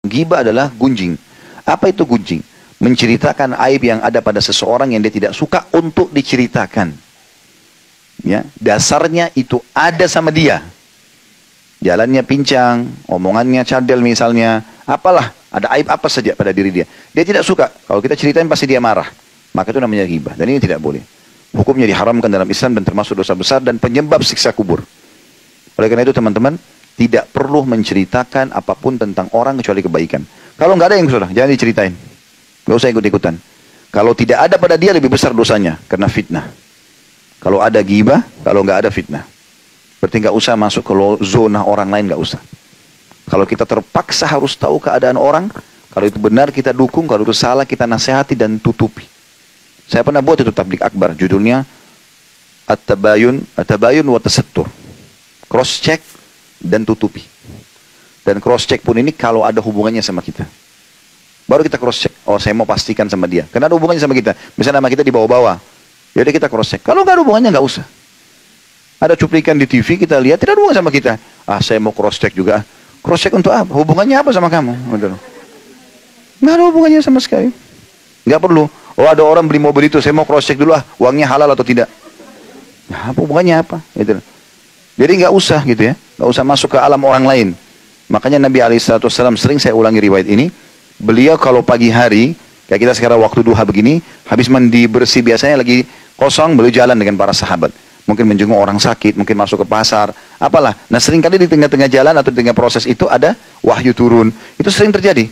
Ghibah adalah gunjing. Apa itu gunjing? Menceritakan aib yang ada pada seseorang yang dia tidak suka untuk diceritakan. Ya, dasarnya itu ada sama dia. Jalannya pincang, omongannya cadel misalnya, apalah, ada aib apa saja pada diri dia. Dia tidak suka. Kalau kita ceritain pasti dia marah. Maka itu namanya ghibah. Dan ini tidak boleh. Hukumnya diharamkan dalam Islam dan termasuk dosa besar dan penyebab siksa kubur. Oleh karena itu teman-teman, tidak perlu menceritakan apapun tentang orang kecuali kebaikan. Kalau nggak ada yang salah, jangan diceritain. Nggak usah ikut-ikutan. Kalau tidak ada pada dia lebih besar dosanya karena fitnah. Kalau ada ghibah, kalau nggak ada fitnah. Berarti nggak usah masuk ke zona orang lain, nggak usah. Kalau kita terpaksa harus tahu keadaan orang, kalau itu benar kita dukung, kalau itu salah kita nasihati dan tutupi. Saya pernah buat itu tablik akbar, judulnya At-Tabayun wa Tasattur. Cross check dan tutupi. Dan cross check pun ini kalau ada hubungannya sama kita. Baru kita cross check. Oh, saya mau pastikan sama dia. Karena ada hubungannya sama kita. Misalnya nama kita di bawah-bawah. Yaudah kita cross check. Kalau nggak ada hubungannya nggak usah. Ada cuplikan di TV kita lihat tidak ada hubungan sama kita. Ah, saya mau cross check juga. Cross check untuk apa? Hubungannya apa sama kamu? Nggak ada hubungannya sama sekali. Nggak perlu. Oh, ada orang beli mobil itu, saya mau cross check dulu ah, uangnya halal atau tidak. Nah, hubungannya apa? Gitu. Jadi nggak usah gitu ya. Nggak usah masuk ke alam orang lain. Makanya Nabi SAW sering saya ulangi riwayat ini. Beliau kalau pagi hari, kayak kita sekarang waktu duha begini, habis mandi bersih biasanya lagi kosong, beliau jalan dengan para sahabat. Mungkin menjenguk orang sakit, mungkin masuk ke pasar, apalah. Nah seringkali di tengah-tengah jalan atau di tengah proses itu ada wahyu turun. Itu sering terjadi.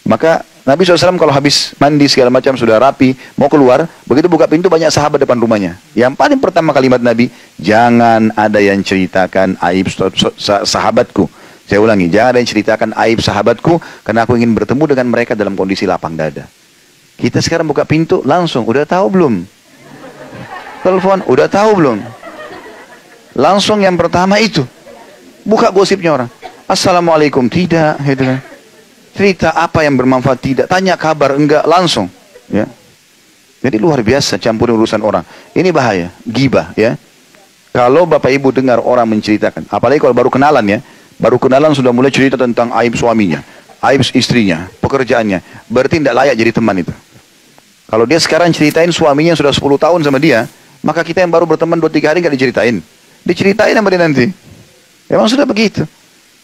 Maka Nabi SAW kalau habis mandi segala macam sudah rapi, mau keluar, begitu buka pintu banyak sahabat depan rumahnya. Yang paling pertama kalimat Nabi, jangan ada yang ceritakan aib sahabatku. Saya ulangi, jangan ada yang ceritakan aib sahabatku, karena aku ingin bertemu dengan mereka dalam kondisi lapang dada. Kita sekarang buka pintu, langsung, udah tahu belum? Telepon, udah tahu belum? Langsung yang pertama itu, buka gosipnya orang. Assalamualaikum, tidak, gitu kan. Cerita apa yang bermanfaat, tidak. Tanya kabar, enggak, langsung. Ya. Jadi luar biasa campur urusan orang. Ini bahaya, ghibah ya. Kalau Bapak Ibu dengar orang menceritakan, apalagi kalau baru kenalan ya, baru kenalan sudah mulai cerita tentang aib suaminya, aib istrinya, pekerjaannya, berarti tidak layak jadi teman itu. Kalau dia sekarang ceritain suaminya sudah 10 tahun sama dia, maka kita yang baru berteman 2-3 hari nggak diceritain. Diceritain sama dia nanti. Memang sudah begitu.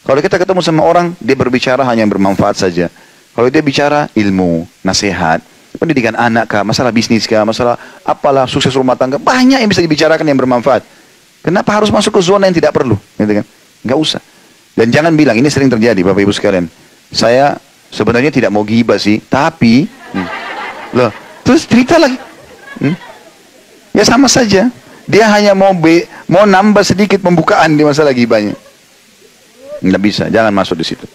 Kalau kita ketemu sama orang, dia berbicara hanya yang bermanfaat saja. Kalau dia bicara ilmu, nasihat, pendidikan anak kah, masalah bisnis kah, masalah apalah, sukses rumah tangga, banyak yang bisa dibicarakan yang bermanfaat. Kenapa harus masuk ke zona yang tidak perlu? Gitu kan? Nggak usah. Dan jangan bilang, ini sering terjadi Bapak Ibu sekalian. Saya sebenarnya tidak mau ghibah sih, tapi loh, terus cerita lagi. Ya sama saja. Dia hanya mau nambah sedikit pembukaan di masalah ghibahnya. Nggak bisa, jangan masuk di situ.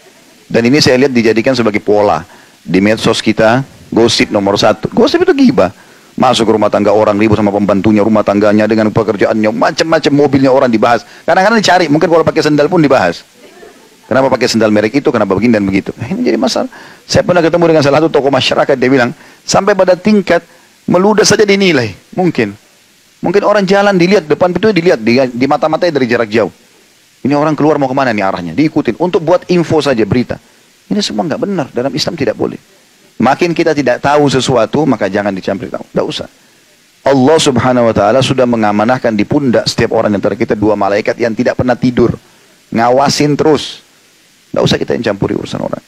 Dan ini saya lihat dijadikan sebagai pola di medsos kita, gosip nomor 1. Gosip itu ghibah. Masuk ke rumah tangga orang, ribut sama pembantunya, rumah tangganya dengan pekerjaannya, macam-macam mobilnya orang dibahas. Kadang-kadang dicari, mungkin kalau pakai sendal pun dibahas. Kenapa pakai sendal merek itu, kenapa begini dan begitu. Ini jadi masalah. Saya pernah ketemu dengan salah satu tokoh masyarakat, dia bilang, sampai pada tingkat meludah saja dinilai. Mungkin orang jalan dilihat, depan pintu dilihat, di mata-matanya dari jarak jauh. Ini orang keluar mau kemana nih arahnya, diikutin untuk buat info saja, berita. Ini semua nggak benar, dalam Islam tidak boleh. Makin kita tidak tahu sesuatu, maka jangan dicampur tahu, nggak usah. Allah Subhanahu Wa Taala sudah mengamanahkan di pundak setiap orang antara kita 2 malaikat yang tidak pernah tidur, ngawasin terus. Nggak usah kita yang campuri urusan orang.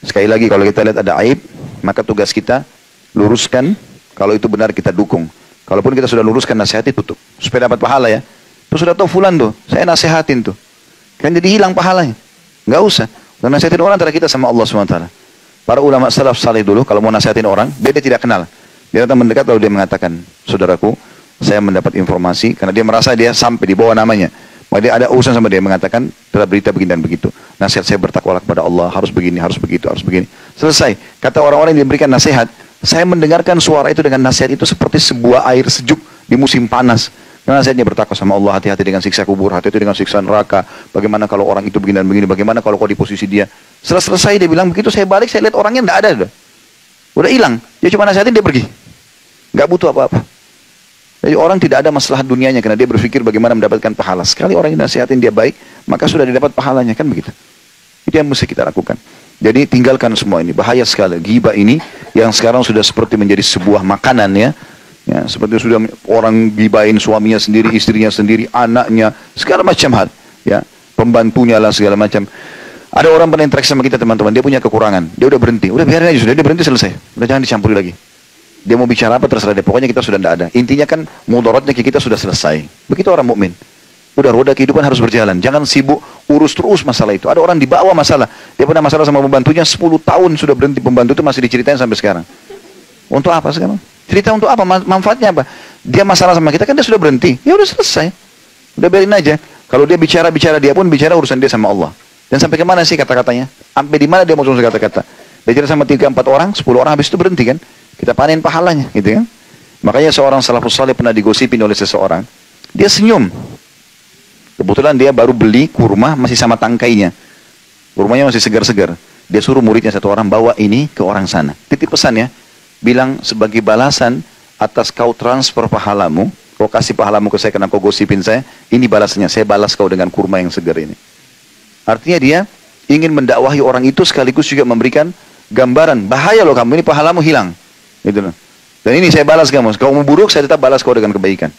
Sekali lagi kalau kita lihat ada aib, maka tugas kita luruskan. Kalau itu benar kita dukung. Kalaupun kita sudah luruskan, nasihati, tutup supaya dapat pahala ya. Terus sudah tahu fulan tuh, saya nasihatin tuh. Kan jadi hilang pahalanya. Nggak usah. Dan nasihatin orang antara kita sama Allah SWT. Para ulama salaf salih dulu, kalau mau nasihatin orang, dia tidak kenal. Dia datang mendekat lalu dia mengatakan, saudaraku, saya mendapat informasi, karena dia merasa dia sampai di bawah namanya. Maka dia ada urusan sama dia, mengatakan, telah berita begini dan begitu. Nasihat saya bertakwalah kepada Allah, harus begini, harus begitu, harus begini. Selesai. Kata orang-orang yang diberikan nasihat, saya mendengarkan suara itu dengan nasihat itu seperti sebuah air sejuk di musim panas. Karena nasihatnya bertakwa sama Allah, hati-hati dengan siksa kubur, hati-hati dengan siksa neraka. Bagaimana kalau orang itu begini dan begini, bagaimana kalau kau di posisi dia. Setelah selesai dia bilang, begitu saya balik, saya lihat orangnya tidak ada. Udah hilang, dia cuma nasihatin, dia pergi. Nggak butuh apa-apa. Jadi orang tidak ada masalah dunianya, karena dia berpikir bagaimana mendapatkan pahala. Sekali orang yang nasihatin dia baik, maka sudah didapat pahalanya, kan begitu. Itu yang mesti kita lakukan. Jadi tinggalkan semua ini, bahaya sekali. Ghibah ini yang sekarang sudah seperti menjadi sebuah makanan ya. Ya, seperti sudah orang gibahin suaminya sendiri, istrinya sendiri, anaknya, segala macam hal. Ya, pembantunya lah segala macam. Ada orang pernah interaksi sama kita teman-teman, dia punya kekurangan, dia udah berhenti, udah biarin aja sudah, dia berhenti selesai, udah jangan dicampuri lagi. Dia mau bicara apa terserah dia, pokoknya kita sudah tidak ada. Intinya kan mudaratnya kita sudah selesai. Begitu orang mukmin. Udah roda kehidupan harus berjalan, jangan sibuk urus terus masalah itu. Ada orang dibawa masalah, dia pernah masalah sama pembantunya 10 tahun sudah berhenti, pembantu itu masih diceritain sampai sekarang. Untuk apa sekarang? Cerita untuk apa? Manfaatnya apa? Dia masalah sama kita kan dia sudah berhenti. Ya udah selesai. Udah biarin aja. Kalau dia bicara dia pun bicara urusan dia sama Allah. Dan sampai kemana sih kata-katanya? Sampai di mana dia mau kata-kata? Dia cerita sama 3-4 orang, 10 orang habis itu berhenti kan? Kita panen pahalanya, gitu kan? Makanya seorang salafus saleh pernah digosipin oleh seseorang. Dia senyum. Kebetulan dia baru beli kurma masih sama tangkainya. Kurmanya masih segar-segar. Dia suruh muridnya satu orang bawa ini ke orang sana. Titip pesan ya. Bilang sebagai balasan atas kau transfer pahalamu, kau kasih pahalamu ke saya karena kau gosipin saya, ini balasannya, saya balas kau dengan kurma yang segar ini. Artinya dia ingin mendakwahi orang itu sekaligus juga memberikan gambaran, bahaya loh kamu, ini pahalamu hilang. Gitu loh. Dan ini saya balas kamu, kalau mau buruk saya tetap balas kau dengan kebaikan.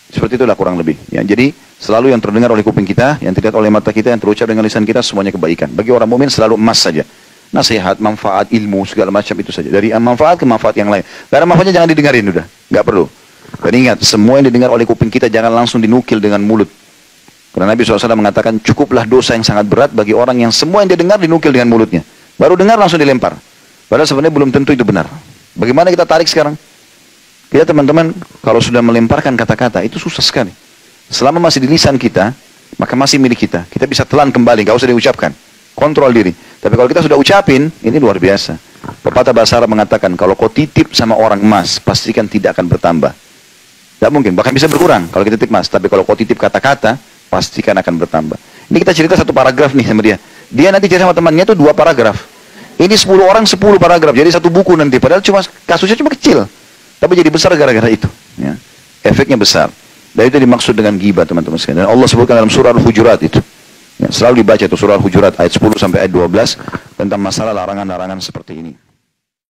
Seperti itulah kurang lebih. Ya, jadi selalu yang terdengar oleh kuping kita, yang terlihat oleh mata kita, yang terucap dengan lisan kita, semuanya kebaikan. Bagi orang mukmin selalu emas saja. Nasihat, manfaat, ilmu, segala macam itu saja. Dari manfaat ke manfaat yang lain. Karena manfaatnya jangan didengarin udah. Nggak perlu. Dan ingat, semua yang didengar oleh kuping kita jangan langsung dinukil dengan mulut. Karena Nabi SAW mengatakan, cukuplah dosa yang sangat berat bagi orang yang semua yang dia dengar dinukil dengan mulutnya. Baru dengar langsung dilempar. Padahal sebenarnya belum tentu itu benar. Bagaimana kita tarik sekarang? Kita teman-teman, kalau sudah melemparkan kata-kata, itu susah sekali. Selama masih di lisan kita, maka masih milik kita. Kita bisa telan kembali, nggak usah diucapkan. Kontrol diri. Tapi kalau kita sudah ucapin, ini luar biasa. Pepatah bahasa Arab mengatakan, kalau kau titip sama orang emas, pastikan tidak akan bertambah. Tidak mungkin, bahkan bisa berkurang kalau kita titip emas. Tapi kalau kau titip kata-kata, pastikan akan bertambah. Ini kita cerita satu paragraf nih sama dia. Dia nanti cerita sama temannya itu 2 paragraf. Ini 10 orang 10 paragraf, jadi satu buku nanti. Padahal kasusnya cuma kecil. Tapi jadi besar gara-gara itu. Ya. Efeknya besar. Dan itu dimaksud dengan ghibah teman-teman sekalian. Dan Allah sebutkan dalam surah Al-Hujurat itu. Ya, selalu dibaca itu surah Al-Hujurat ayat 10 sampai ayat 12 tentang masalah larangan-larangan seperti ini.